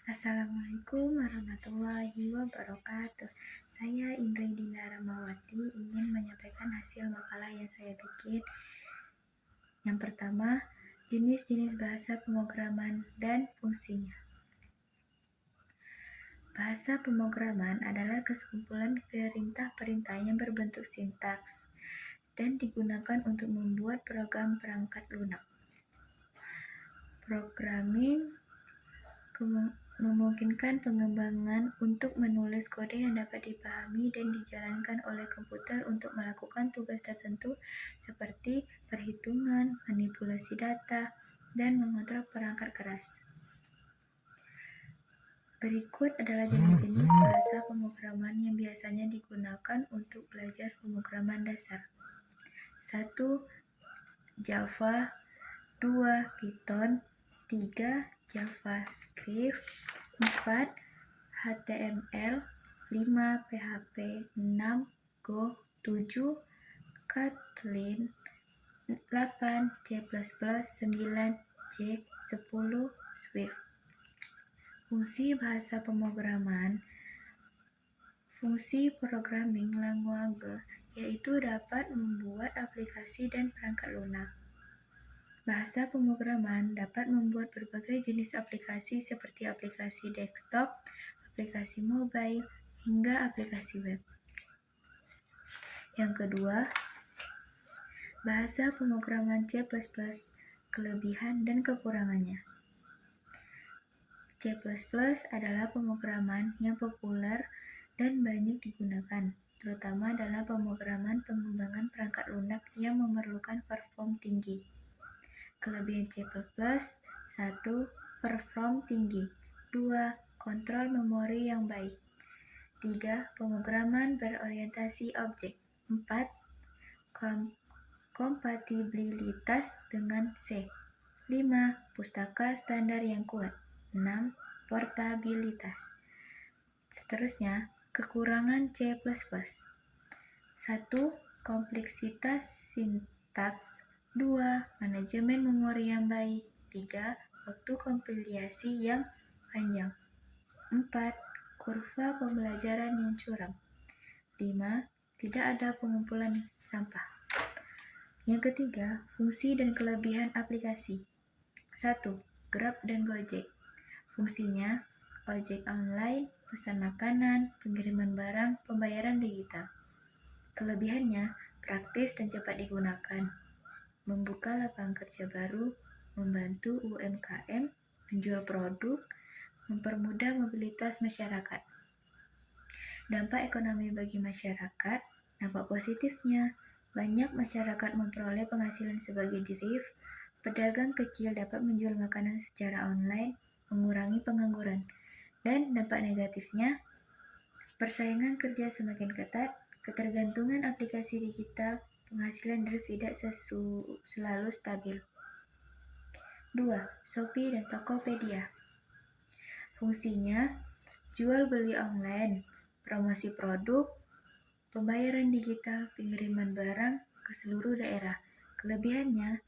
Assalamualaikum warahmatullahi wabarakatuh. Saya Indri Dina Ramawati ingin menyampaikan hasil makalah yang saya bikin. Yang pertama, jenis-jenis bahasa pemrograman dan fungsinya. Bahasa pemrograman adalah sekumpulan perintah-perintah yang berbentuk sintaks dan digunakan untuk membuat program perangkat lunak. Programming memungkinkan pengembangan untuk menulis kode yang dapat dipahami dan dijalankan oleh komputer untuk melakukan tugas tertentu seperti perhitungan, manipulasi data, dan mengontrol perangkat keras. Berikut adalah jenis-jenis bahasa pemrograman yang biasanya digunakan untuk belajar pemrograman dasar. 1. Java, 2. Python, 3. JavaScript, 4. HTML, 5. PHP, 6. Go, 7. Kotlin, 8. C++, 9. C, 10. Swift. Fungsi bahasa pemrograman. Fungsi programming language yaitu dapat membuat aplikasi dan perangkat lunak. Bahasa pemrograman dapat membuat berbagai jenis aplikasi seperti aplikasi desktop, aplikasi mobile, hingga aplikasi web. Yang kedua, bahasa pemrograman C++, kelebihan dan kekurangannya. C++ adalah pemrograman yang populer dan banyak digunakan, terutama dalam pemrograman pengembangan perangkat lunak yang memerlukan perform tinggi. Kelebihan C++: 1. Perform tinggi. 2. Kontrol memori yang baik. 3. Pemrograman berorientasi objek. 4. Kompatibilitas dengan C. 5. Pustaka standar yang kuat. 6. Portabilitas. Seterusnya, kekurangan C++. 1. Kompleksitas sintaks. 2. Manajemen memori yang baik. 3. Waktu kompilasi yang panjang. 4. Kurva pembelajaran yang curam. 5. Tidak ada pengumpulan sampah. Yang ketiga, fungsi dan kelebihan aplikasi. 1. Grab dan Gojek. Fungsinya, ojek online, pesan makanan, pengiriman barang, pembayaran digital. Kelebihannya, praktis dan cepat digunakan. Membuka lapangan kerja baru, membantu UMKM, menjual produk, mempermudah mobilitas masyarakat. Dampak ekonomi bagi masyarakat. Dampak positifnya, banyak masyarakat memperoleh penghasilan sebagai drift, pedagang kecil dapat menjual makanan secara online, mengurangi pengangguran. Dan dampak negatifnya, persaingan kerja semakin ketat, ketergantungan aplikasi digital, penghasilan drift tidak selalu stabil. 2. Shopee dan Tokopedia. Fungsinya, jual beli online, promosi produk, pembayaran digital, pengiriman barang ke seluruh daerah. Kelebihannya,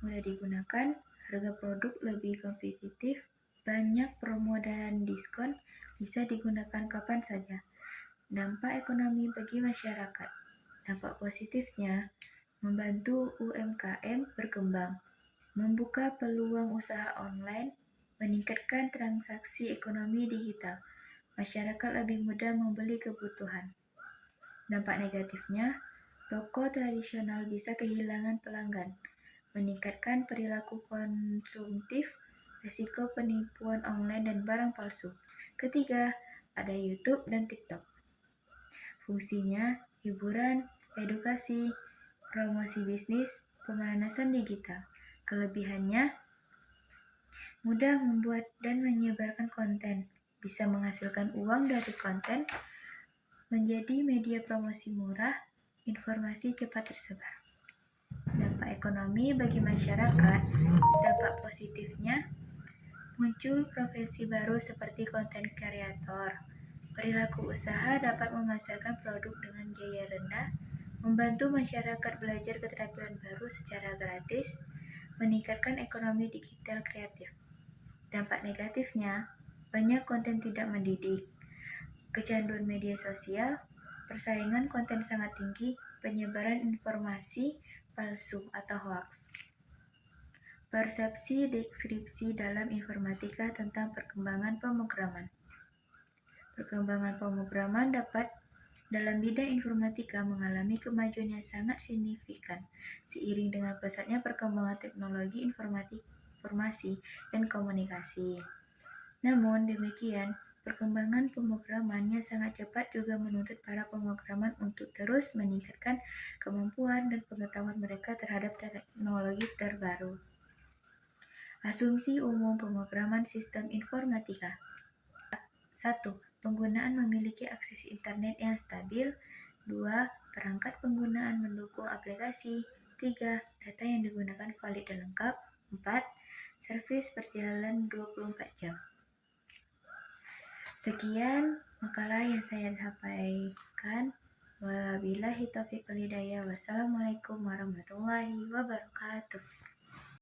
mudah digunakan, harga produk lebih kompetitif, banyak promo dan diskon, bisa digunakan kapan saja. Dampak ekonomi bagi masyarakat. Dampak positifnya, membantu UMKM berkembang, membuka peluang usaha online, meningkatkan transaksi ekonomi digital. Masyarakat lebih mudah membeli kebutuhan. Dampak negatifnya, toko tradisional bisa kehilangan pelanggan, meningkatkan perilaku konsumtif, risiko penipuan online dan barang palsu. Ketiga, ada YouTube dan TikTok. Fungsinya, hiburan, edukasi, promosi bisnis, pemanasan digital. Kelebihannya, mudah membuat dan menyebarkan konten, bisa menghasilkan uang dari konten, menjadi media promosi murah, informasi cepat tersebar. Dampak ekonomi bagi masyarakat. Dampak positifnya, muncul profesi baru seperti konten kreator. Perilaku usaha dapat memasarkan produk dengan biaya rendah, membantu masyarakat belajar keterampilan baru secara gratis, meningkatkan ekonomi digital kreatif. Dampak negatifnya, banyak konten tidak mendidik, kecanduan media sosial, persaingan konten sangat tinggi, penyebaran informasi palsu atau hoax. Persepsi deskripsi dalam informatika tentang perkembangan pemrograman. Perkembangan pemrograman dalam bidang informatika mengalami kemajuan yang sangat signifikan seiring dengan pesatnya perkembangan teknologi informasi dan komunikasi. Namun demikian, perkembangan pemrograman yang sangat cepat juga menuntut para pemrograman untuk terus meningkatkan kemampuan dan pengetahuan mereka terhadap teknologi terbaru. Asumsi umum pemrograman sistem informatika. 1. Penggunaan memiliki akses internet yang stabil. 2. Perangkat penggunaan mendukung aplikasi. 3. Data yang digunakan valid dan lengkap. 4. Servis berjalan 24 jam. Sekian makalah yang saya sampaikan. Wabillahi taufiq wal hidayah. Wassalamualaikum warahmatullahi wabarakatuh.